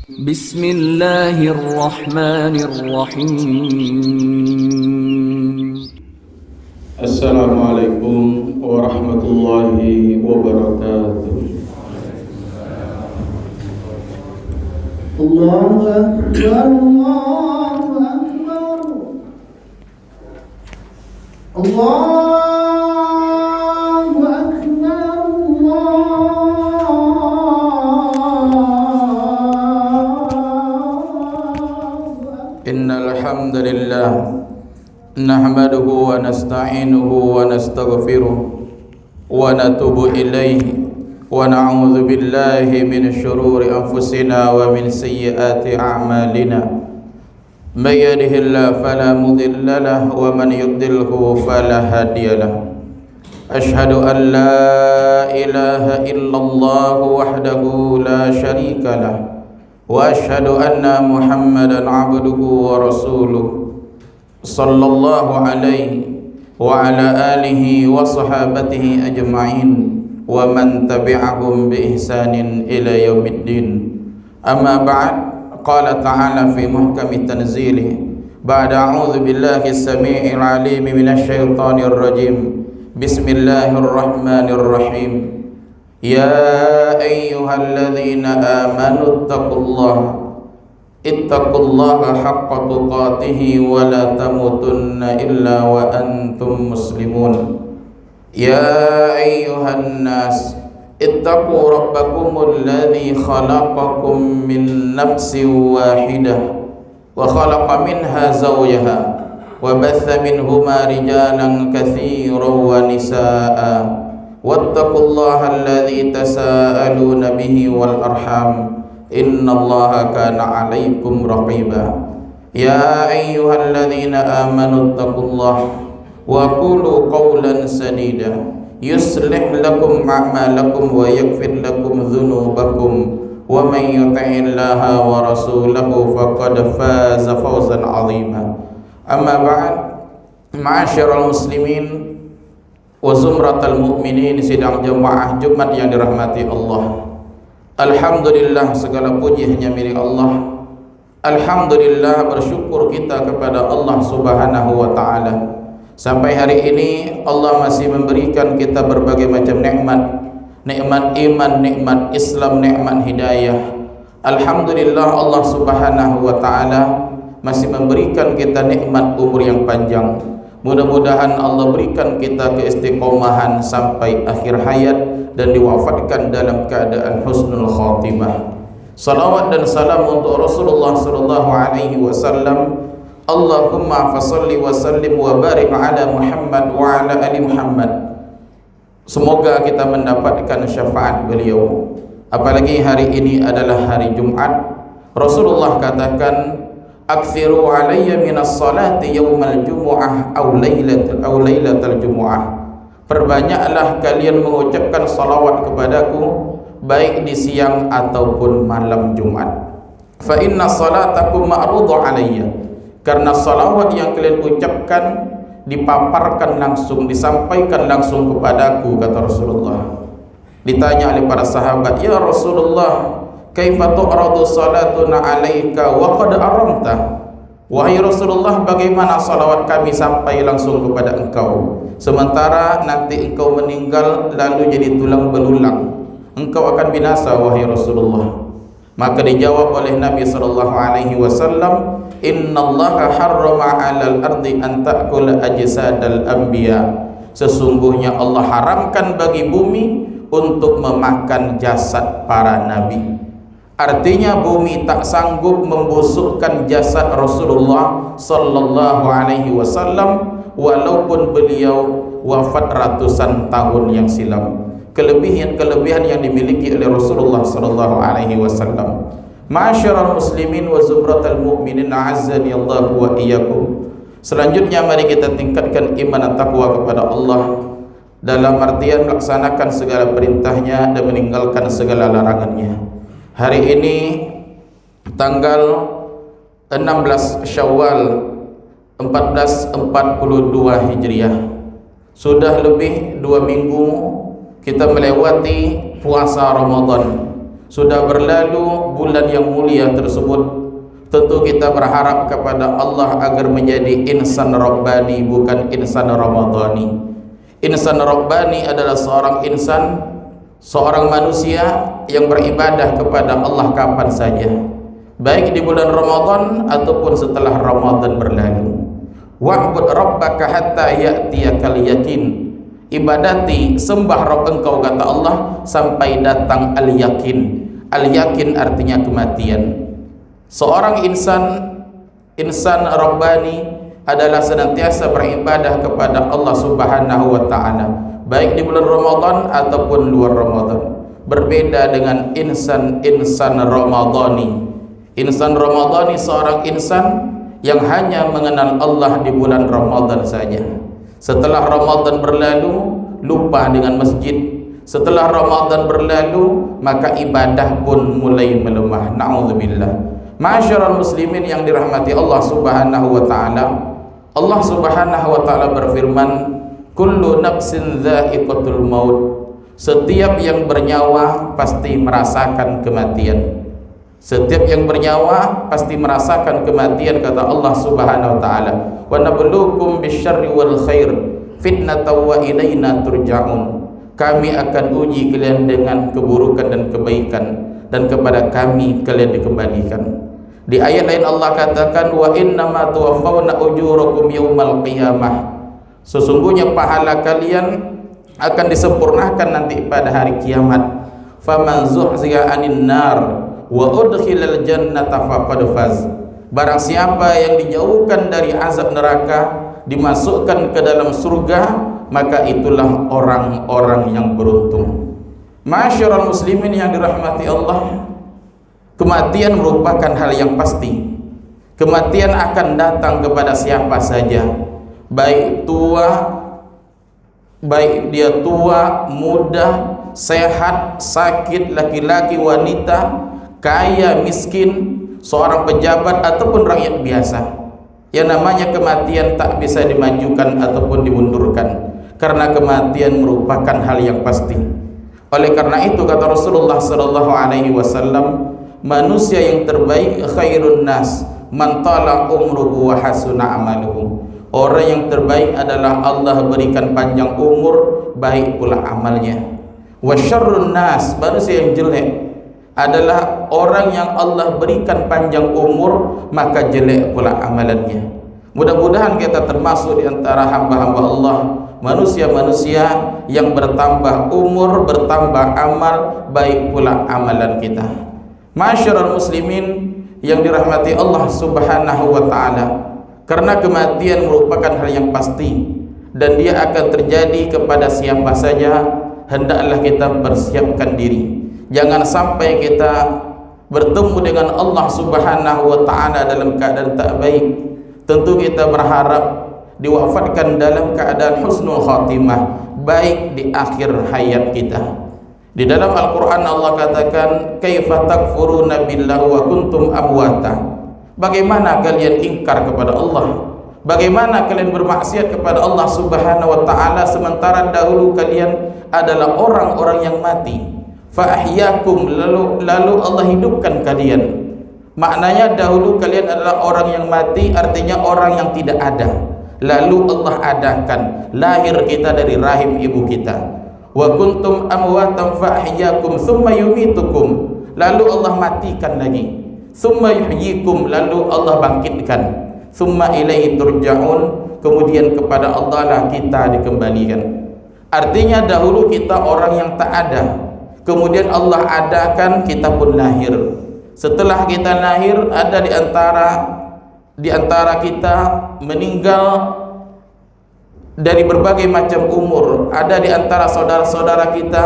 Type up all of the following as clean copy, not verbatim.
Bismillahirrahmanirrahim. Assalamualaikum warahmatullahi wabarakatuh. Allahu Akbar, Allahu Akbar, Allahu Akbar, Innal hamdalillah nahmaduhu wa nasta'inuhu wa nastaghfiruh wa natubu ilaihi wa na'udzu billahi min syururi anfusina wa min sayyiati a'malina. May yahdihillahu fala mudilla lahu wa man yudlilhu fala hadiya lahu. Asyhadu an la ilaha illallah wahdahu la syarika lahu wa asyhadu anna Muhammadan abduhu wa rasuluh sallallahu alaihi wa ala alihi wa sahabatihi ajma'in wa man tabi'ahum bi ihsanin ila yaumiddin. Amma ba'd, qala ta'ala fi muhkami tanzilih ba'da a'udzu billahi as-sami'il 'alim minasy syaithanir rajim. Bismillahirrahmanirrahim. Ya ayyuhalladzina amanu ittaqullaha haqqa tuqatih wa la tamutunna illa wa antum muslimun. Ya ayyuhan nas ittaqu rabbakumul ladzi khalaqakum min nafsin wahidah wa khalaqa minha zawjaha wa batha minhuma rijalan katsiran wa nisaa'a wattaqullaha alladzi tasaaluna bihi wal arham innallaha kana 'alaikum raqiba. Ya ayyuhalladzina amanu taqullaha wa qulu qawlan sadida yuslih lakum a'malakum wa yaghfir lakum dhunubakum wa man yuti'illaha wa rasulahu faqad faza fawzan 'azima. Amma ba'd, ma'asyiral muslimin wa zumratal mu'minin, sidang jemaah Jumat yang dirahmati Allah. Alhamdulillah, segala puji hanya milik Allah. Alhamdulillah, bersyukur kita kepada Allah Subhanahu wa taala. Sampai hari ini Allah masih memberikan kita berbagai macam nikmat. Nikmat iman, nikmat Islam, nikmat hidayah. Alhamdulillah, Allah Subhanahu wa taala masih memberikan kita nikmat umur yang panjang. Mudah-mudahan Allah berikan kita keistiqomahan sampai akhir hayat dan diwafatkan dalam keadaan husnul khatimah. Salawat dan salam untuk Rasulullah sallallahu alaihi wasallam. Allahumma fashalli wa sallim wa barik ala Muhammad wa ala ali Muhammad. Semoga kita mendapatkan syafaat beliau. Apalagi hari ini adalah hari Jumat. Rasulullah katakan, akthiru alayya minas salati yawmal jumu'ah aw laylatal jumu'ah. Perbanyaklah kalian mengucapkan salawat kepadaku baik di siang ataupun malam Jumat. Fa inna salatakum ma'ruḍa alayya. Karena salawat yang kalian ucapkan dipaparkan langsung, disampaikan langsung kepadaku, kata Rasulullah. Ditanya oleh para sahabat, ya Rasulullah, kaifa tu'radu salatuna 'alaika wa qad aramta? Wahai Rasulullah, bagaimana salawat kami sampai langsung kepada engkau sementara nanti engkau meninggal lalu jadi tulang belulang? Engkau akan binasa wahai Rasulullah. Maka dijawab oleh Nabi sallallahu alaihi wasallam, innallaha harrama 'alal ardi an ta'kula ajsadal anbiya. Sesungguhnya Allah haramkan bagi bumi untuk memakan jasad para nabi. Artinya bumi tak sanggup membusukkan jasad Rasulullah sallallahu alaihi wasallam walaupun beliau wafat ratusan tahun yang silam. Kelebihan yang dimiliki oleh Rasulullah sallallahu alaihi wasallam. Ma'asyiral muslimin wa zumratal mu'minin, a'azzani Allah wa iyyakum. Selanjutnya mari kita tingkatkan iman dan takwa kepada Allah dalam artian melaksanakan segala perintahnya dan meninggalkan segala larangannya. Hari ini tanggal 16 Syawal 1442 Hijriah. Sudah lebih 2 minggu kita melewati puasa Ramadan. Sudah berlalu bulan yang mulia tersebut. Tentu kita berharap kepada Allah agar menjadi insan Rabbani, bukan insan Ramadhani. Insan Rabbani adalah seorang insan, seorang manusia yang beribadah kepada Allah kapan saja, baik di bulan Ramadan ataupun setelah Ramadan berlalu. Wa'bud rabbaka hatta ya'tiyakal yakin. Ibadati, sembah Rabb engkau, kata Allah, sampai datang al-yakin. Al-yakin artinya kematian. Seorang insan Rabbani adalah senantiasa beribadah kepada Allah Subhanahu wa ta'ala, baik di bulan Ramadan ataupun luar Ramadan. Berbeda dengan insan Ramadhani. Insan Ramadhani seorang insan yang hanya mengenal Allah di bulan Ramadan saja. Setelah Ramadan berlalu, lupa dengan masjid. Setelah Ramadan berlalu, maka ibadah pun mulai melemah. Na'udzubillah. Ma'asyiral muslimin yang dirahmati Allah Subhanahu wa ta'ala, Allah Subhanahu wa ta'ala berfirman, kullu nafsin dha'iqatul maut. Setiap yang bernyawa pasti merasakan kematian. Setiap yang bernyawa pasti merasakan kematian, kata Allah Subhanahu wa ta'ala. Wa nabluukum bisyarri wal khair fitnatan wa ilaina turja'un. Kami akan uji kalian dengan keburukan dan kebaikan, dan kepada kami kalian dikembalikan. Di ayat lain Allah katakan, wa innama tuwaffawna ujurakum yaumal qiyamah. Sesungguhnya pahala kalian akan disempurnakan nanti pada hari kiamat. Faman zuhziya 'anil nar wa udkhilal jannata faqad faz. Barang siapa yang dijauhkan dari azab neraka, dimasukkan ke dalam surga, maka itulah orang-orang yang beruntung. Ma'asyiral muslimin yang dirahmati Allah, kematian merupakan hal yang pasti. Kematian akan datang kepada siapa saja, baik dia tua, muda, sehat, sakit, laki-laki, wanita, kaya, miskin, seorang pejabat ataupun rakyat biasa. Yang namanya kematian tak bisa dimajukan ataupun dimundurkan, karena kematian merupakan hal yang pasti. Oleh karena itu kata Rasulullah sallallahu alaihi wasallam, manusia yang terbaik khairun nas man tala umruhu wa hasuna amaluhu. Orang yang terbaik adalah Allah berikan panjang umur, baik pula amalnya. Wa syarrun nas, manusia yang jelek adalah orang yang Allah berikan panjang umur, maka jelek pula amalannya. Mudah-mudahan kita termasuk di antara hamba-hamba Allah, manusia-manusia yang bertambah umur, bertambah amal, baik pula amalan kita. Ma'asyiral muslimin yang dirahmati Allah Subhanahu wa ta'ala, karena kematian merupakan hal yang pasti dan dia akan terjadi kepada siapa saja, hendaklah kita persiapkan diri. Jangan sampai kita bertemu dengan Allah Subhanahu wa ta'ala dalam keadaan tak baik. Tentu kita berharap diwafatkan dalam keadaan husnul khatimah, baik di akhir hayat kita. Di dalam Al-Quran Allah katakan, kaifa takfuruna billahi wa kuntum amwata. Bagaimana kalian ingkar kepada Allah, bagaimana kalian bermaksiat kepada Allah Subhanahu wa ta'ala, sementara dahulu kalian adalah orang-orang yang mati. Fa'ahyakum, lalu Allah hidupkan kalian. Maknanya dahulu kalian adalah orang yang mati, artinya orang yang tidak ada, lalu Allah adakan lahir kita dari rahim ibu kita. Wa kuntum amwatan fa'ahyakum thumma yumitukum, lalu Allah matikan lagi. Thumma yuhyikum, lalu Allah bangkitkan. Thumma ilaihi turja'un, kemudian kepada Allah lah kita dikembalikan. Artinya dahulu kita orang yang tak ada, kemudian Allah adakan kita pun lahir. Setelah kita lahir, ada di antara kita meninggal dari berbagai macam umur. Ada di antara saudara-saudara kita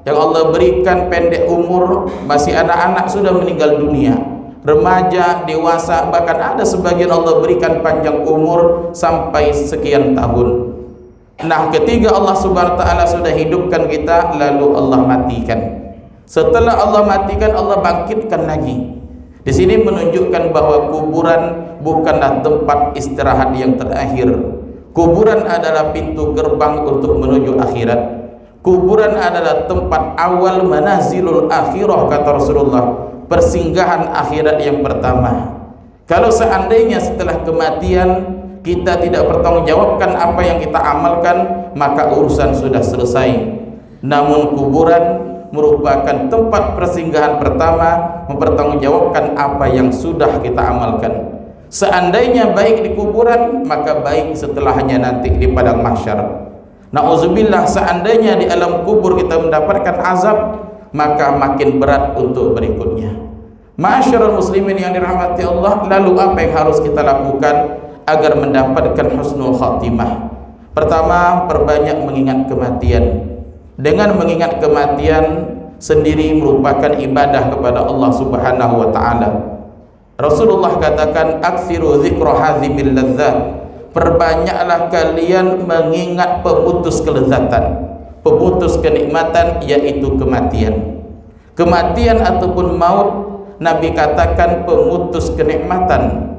yang Allah berikan pendek umur, masih anak-anak sudah meninggal dunia, remaja, dewasa, bahkan ada sebagian Allah berikan panjang umur sampai sekian tahun. Nah, ketika Allah Subhanahu wa ta'ala sudah hidupkan kita, lalu Allah matikan. Setelah Allah matikan, Allah bangkitkan lagi. Di sini menunjukkan bahwa kuburan bukanlah tempat istirahat yang terakhir. Kuburan adalah pintu gerbang untuk menuju akhirat. Kuburan adalah tempat awal manazilul akhirah, kata Rasulullah, persinggahan akhirat yang pertama. Kalau seandainya setelah kematian kita tidak bertanggungjawabkan apa yang kita amalkan, maka urusan sudah selesai. Namun kuburan merupakan tempat persinggahan pertama, mempertanggungjawabkan apa yang sudah kita amalkan. Seandainya baik di kuburan, maka baik setelahnya nanti di padang mahsyar. Na'udzubillah, seandainya di alam kubur kita mendapatkan azab, maka makin berat untuk berikutnya. Ma'asyiral muslimin yang dirahmati Allah, lalu apa yang harus kita lakukan agar mendapatkan husnul khatimah? Pertama, perbanyak mengingat kematian. Dengan mengingat kematian sendiri merupakan ibadah kepada Allah Subhanahu wa taala. Rasulullah katakan, "Aktsiru dzikra hadzimil ladzat." Perbanyaklah kalian mengingat pemutus kelezatan, pemutus kenikmatan, yaitu kematian. Kematian ataupun maut, Nabi katakan pemutus kenikmatan.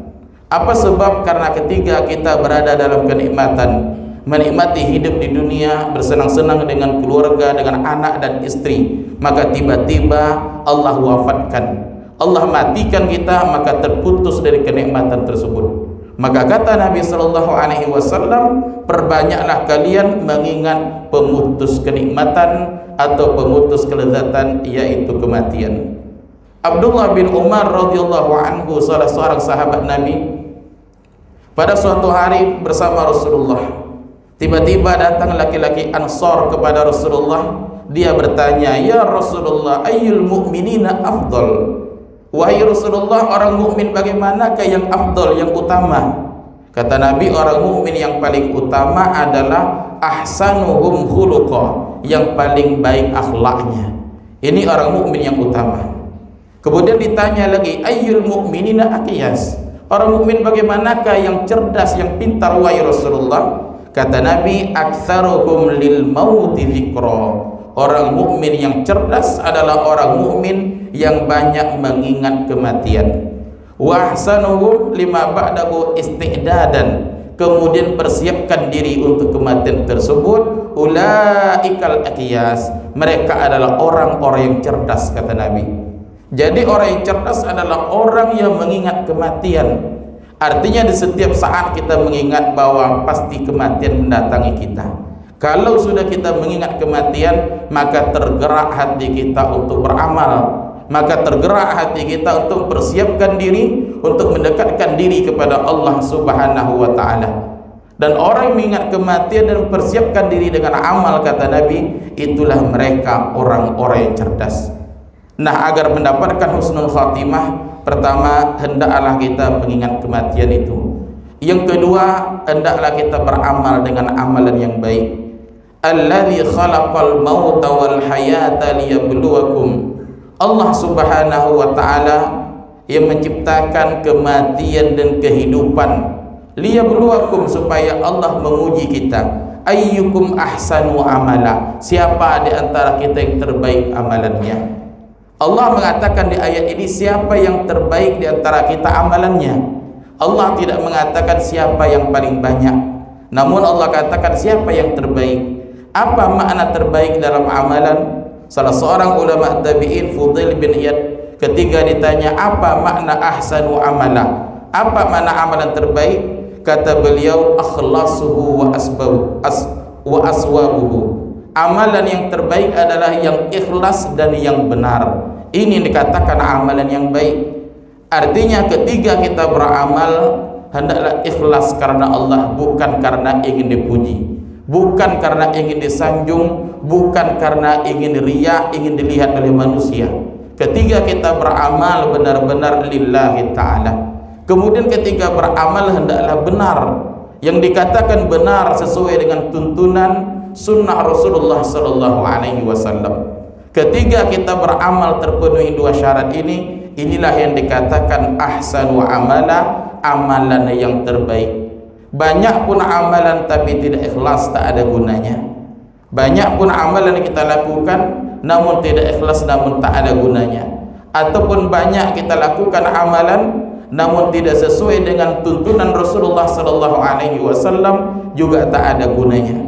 Apa sebab? Karena ketika kita berada dalam kenikmatan, menikmati hidup di dunia, bersenang-senang dengan keluarga, dengan anak dan istri, maka tiba-tiba Allah wafatkan, Allah matikan kita, maka terputus dari kenikmatan tersebut. Maka kata Nabi SAW, perbanyaklah kalian mengingat pemutus kenikmatan atau pemutus kelezatan, yaitu kematian. Abdullah bin Umar radhiyallahu anhu, salah seorang sahabat Nabi, pada suatu hari bersama Rasulullah, tiba-tiba datang laki-laki Ansar kepada Rasulullah. Dia bertanya, "Ya Rasulullah, ayyul mu'minina afdal?" Wahai Rasulullah, orang mukmin bagaimanakah yang afdal, yang utama? Kata Nabi, orang mukmin yang paling utama adalah ahsanuhum khuluqa, yang paling baik akhlaknya. Ini orang mukmin yang utama. Kemudian ditanya lagi, ayyul mu'minina aqiyas? Orang mukmin bagaimanakah yang cerdas, yang pintar, wahai Rasulullah? Kata Nabi, aktsaruhum lil mauti dzikra. Orang mukmin yang cerdas adalah orang mukmin yang banyak mengingat kematian. Wa ahsanuhum lima ba'dahu isti'dadan. Kemudian persiapkan diri untuk kematian tersebut. Ulaikal aqiyas. Mereka adalah orang-orang yang cerdas, kata Nabi. Jadi orang yang cerdas adalah orang yang mengingat kematian. Artinya di setiap saat kita mengingat bahwa pasti kematian mendatangi kita. Kalau sudah kita mengingat kematian, maka tergerak hati kita untuk beramal, maka tergerak hati kita untuk persiapkan diri, untuk mendekatkan diri kepada Allah Subhanahu wa ta'ala. Dan orang yang mengingat kematian dan mempersiapkan diri dengan amal, kata Nabi, itulah mereka orang-orang yang cerdas. Nah, agar mendapatkan husnul khatimah, pertama, hendaklah kita mengingat kematian itu. Yang kedua, hendaklah kita beramal dengan amalan yang baik. Alladzi khalaqal mauta wal hayata liyabluwakum. Allah Subhanahu wa ta'ala yang menciptakan kematian dan kehidupan, liyabluwakum, supaya Allah menguji kita. Ayyukum ahsanu amala, siapa di antara kita yang terbaik amalannya. Allah mengatakan di ayat ini siapa yang terbaik di antara kita amalannya. Allah tidak mengatakan siapa yang paling banyak, namun Allah katakan siapa yang terbaik. Apa makna terbaik dalam amalan? Salah seorang ulama tabi'in, Fudail bin Iyad, ketika ditanya apa makna ahsanu amala, apa makna amalan terbaik, kata beliau, akhlasuhu wa aswabuhu. Amalan yang terbaik adalah yang ikhlas dan yang benar. Ini dikatakan amalan yang baik. Artinya ketika kita beramal, hendaklah ikhlas karena Allah, bukan karena ingin dipuji, bukan karena ingin disanjung, bukan karena ingin riya, ingin dilihat oleh manusia. Ketika kita beramal benar-benar lillahi ta'ala. Kemudian ketika beramal hendaklah benar. Yang dikatakan benar sesuai dengan tuntunan sunnah Rasulullah SAW. Ketika kita beramal terpenuhi dua syarat ini, inilah yang dikatakan ahsanu amala, amalan yang terbaik. Banyak pun amalan tapi tidak ikhlas, tak ada gunanya. Banyak pun amalan yang kita lakukan namun tidak ikhlas, namun tak ada gunanya. Ataupun banyak kita lakukan amalan namun tidak sesuai dengan tuntunan Rasulullah SAW, juga tak ada gunanya.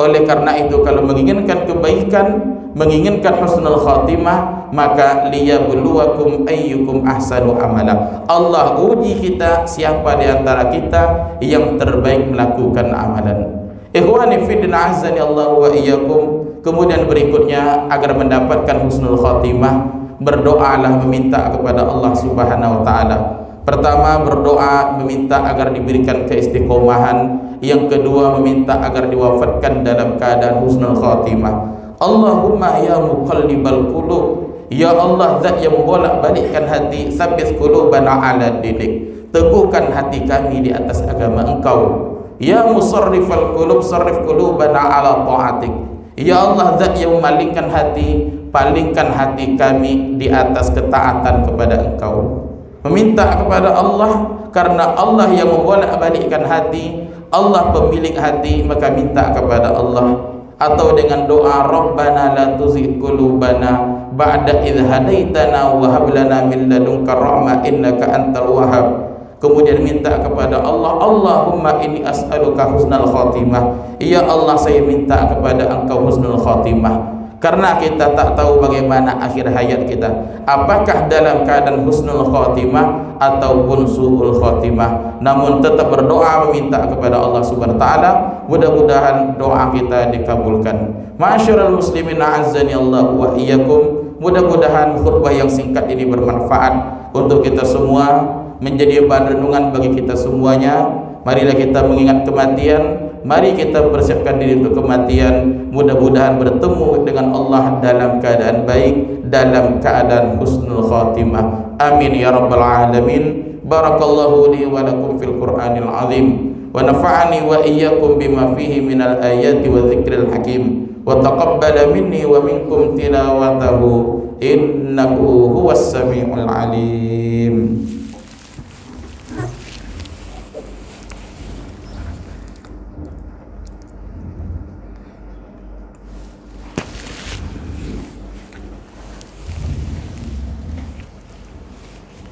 Oleh karena itu, kalau menginginkan kebaikan, menginginkan husnul khatimah, maka liyabluwakum ayyukum ahsanu amala. Allah uji kita siapa di antara kita yang terbaik melakukan amalan. Ikhwani fiddin azani Allah wa iyyakum. Kemudian berikutnya, agar mendapatkan husnul khatimah, berdoalah meminta kepada Allah Subhanahu wa taala. Pertama, berdoa meminta agar diberikan keistiqomahan. Yang kedua, meminta agar diwafatkan dalam keadaan husnul khatimah. Allahumma ya muqallibal qulub, ya Allah zat yang membolak-balikkan hati, tsabbit qulubana ala dinik, teguhkan hati kami di atas agama Engkau. Ya musarrifal qulub, sarrif qulubana ala ta'atik, ya Allah zat yang memalingkan hati, palingkan hati kami di atas ketaatan kepada Engkau. Meminta kepada Allah, karena Allah yang membolak-balikkan hati, Allah pemilik hati, maka minta kepada Allah. Atau dengan doa Rabbana la tuzigh qulubana ba'da idh hadaitana wa hab lana min ladunka rahmah innaka antal wahhab. Kemudian minta kepada Allah, Allahumma inni as'aluka husnal khatimah, ya Allah saya minta kepada Engkau husnul khatimah. Karena kita tak tahu bagaimana akhir hayat kita, apakah dalam keadaan husnul khatimah ataupun su'ul khatimah. Namun tetap berdoa meminta kepada Allah Subhanahu wa taala, mudah-mudahan doa kita dikabulkan. Ma'asyiral muslimin a'azzani Allah wa iyyakum. Mudah-mudahan khutbah yang singkat ini bermanfaat untuk kita semua, menjadi bahan renungan bagi kita semuanya. Marilah kita mengingat kematian, mari kita persiapkan diri untuk kematian. Mudah-mudahan bertemu dengan Allah dalam keadaan baik, dalam keadaan husnul khatimah. Amin ya rabbal alamin. Barakallahu li wa lakum fil Qur'anil azim, wa nafa'ani wa iyyakum bima fihi minal ayati wa dzikril hakim, wa taqabbala minni wa minkum tilawatahu innahu huwas samiul alim.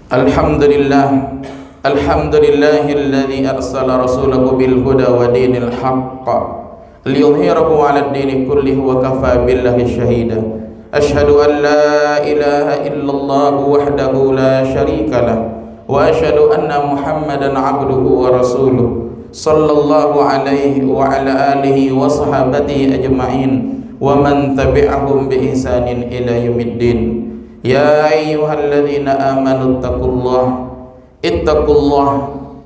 Alhamdulillah, alhamdulillahilladzi arsala rasulahu bil huda wa dinil haqq liyudhhirahu 'alad dini kullihi wa kafa billahi shahida. Asyhadu an la ilaha illallah wahdahu la syarika lah, wa asyhadu anna Muhammadan 'abduhu wa rasuluh sallallahu alaihi wa ala alihi wa sahabatihi ajma'in wa man tabi'ahum bi ihsanin ila yaumiddin. Ya ayyuhalladzina amanu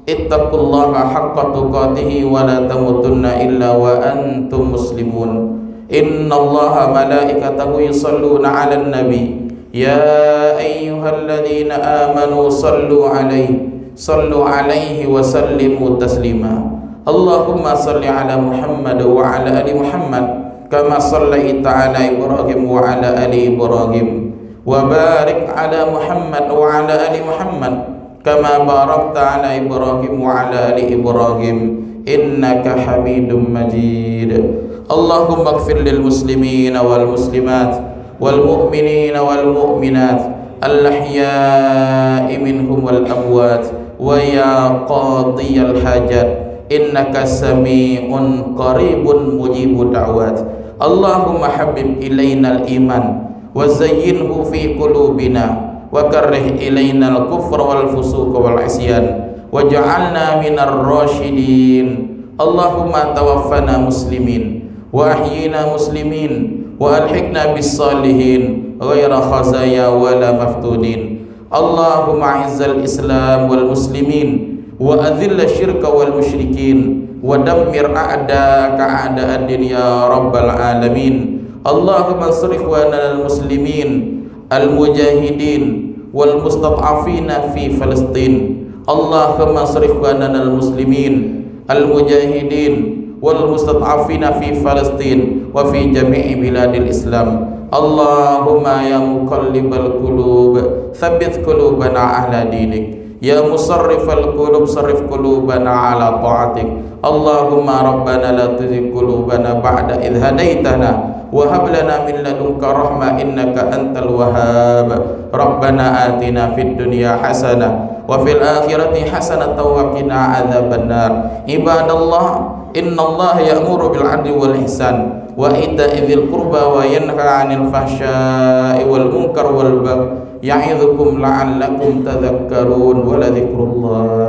ittaqullaha haqqa tuqatih wa la tamutunna illa wa antum muslimun. Innallaha malaikatahu yusalluna 'alan nabi, ya ayyuhalladzina amanu sallu 'alaihi wa sallimu taslima. Allahumma salli 'ala Muhammad wa 'ala ali Muhammad kama sallaita 'ala Ibrahim wa 'ala ali Ibrahim, wa barik ala Muhammad wa ala ali Muhammad kama barakta ala Ibrahim wa ala ali Ibrahim innaka Hamidum Majid. Allahumma ighfir lil muslimina wal muslimat wal mu'minina wal mu'minat al ahya'i minhum wal amwat, wa ya qadiyal hajat innaka sami'un qaribun mujibud da'wat. Allahumma habib ilainal iman wa zayyinhu fi qulubina wa karrih ilaina al-kufra wal fusuq wal isyan waj'alna minar rasyidin. Allahumma tawaffana muslimin wa ahyina muslimin wa alhiqna bis salihin ghaira khazaya wala maftudin. Allahumma izzal islam wal muslimin wa adhilla syirka wal musyrikin wa dammir a'da'aka a'da'ad-din ya rabbal alamin. Allahumma ansur ikhwanana al-muslimin al-mujahidin wal mustad'afina fi Palestin. Allahumma ansur ikhwanana al-muslimin al-mujahidin wal mustad'afina fi Palestin wa fi jami'i biladil Islam. Allahumma ya muqallibal qulub tsabbit qulubana ala dinik, ya musarrifal qulub sarrif qulubana ala ta'atik. Allahumma rabbana la tuzigh qulubana ba'da idh hadaitana wa hab lana min ladunka rahmah innaka antal wahhab. Rabbana atina fid dunya hasanah wa fil akhirati hasanatan wa qina adzabannar. Ibadallah, innallaha ya'muru bil 'adli wal ihsan wa ita'i dzil qurba wa yanha 'anil fahsya'i wal munkar wal baghi ya'idzukum la'allakum tadhakkarun wa la dzikrullahi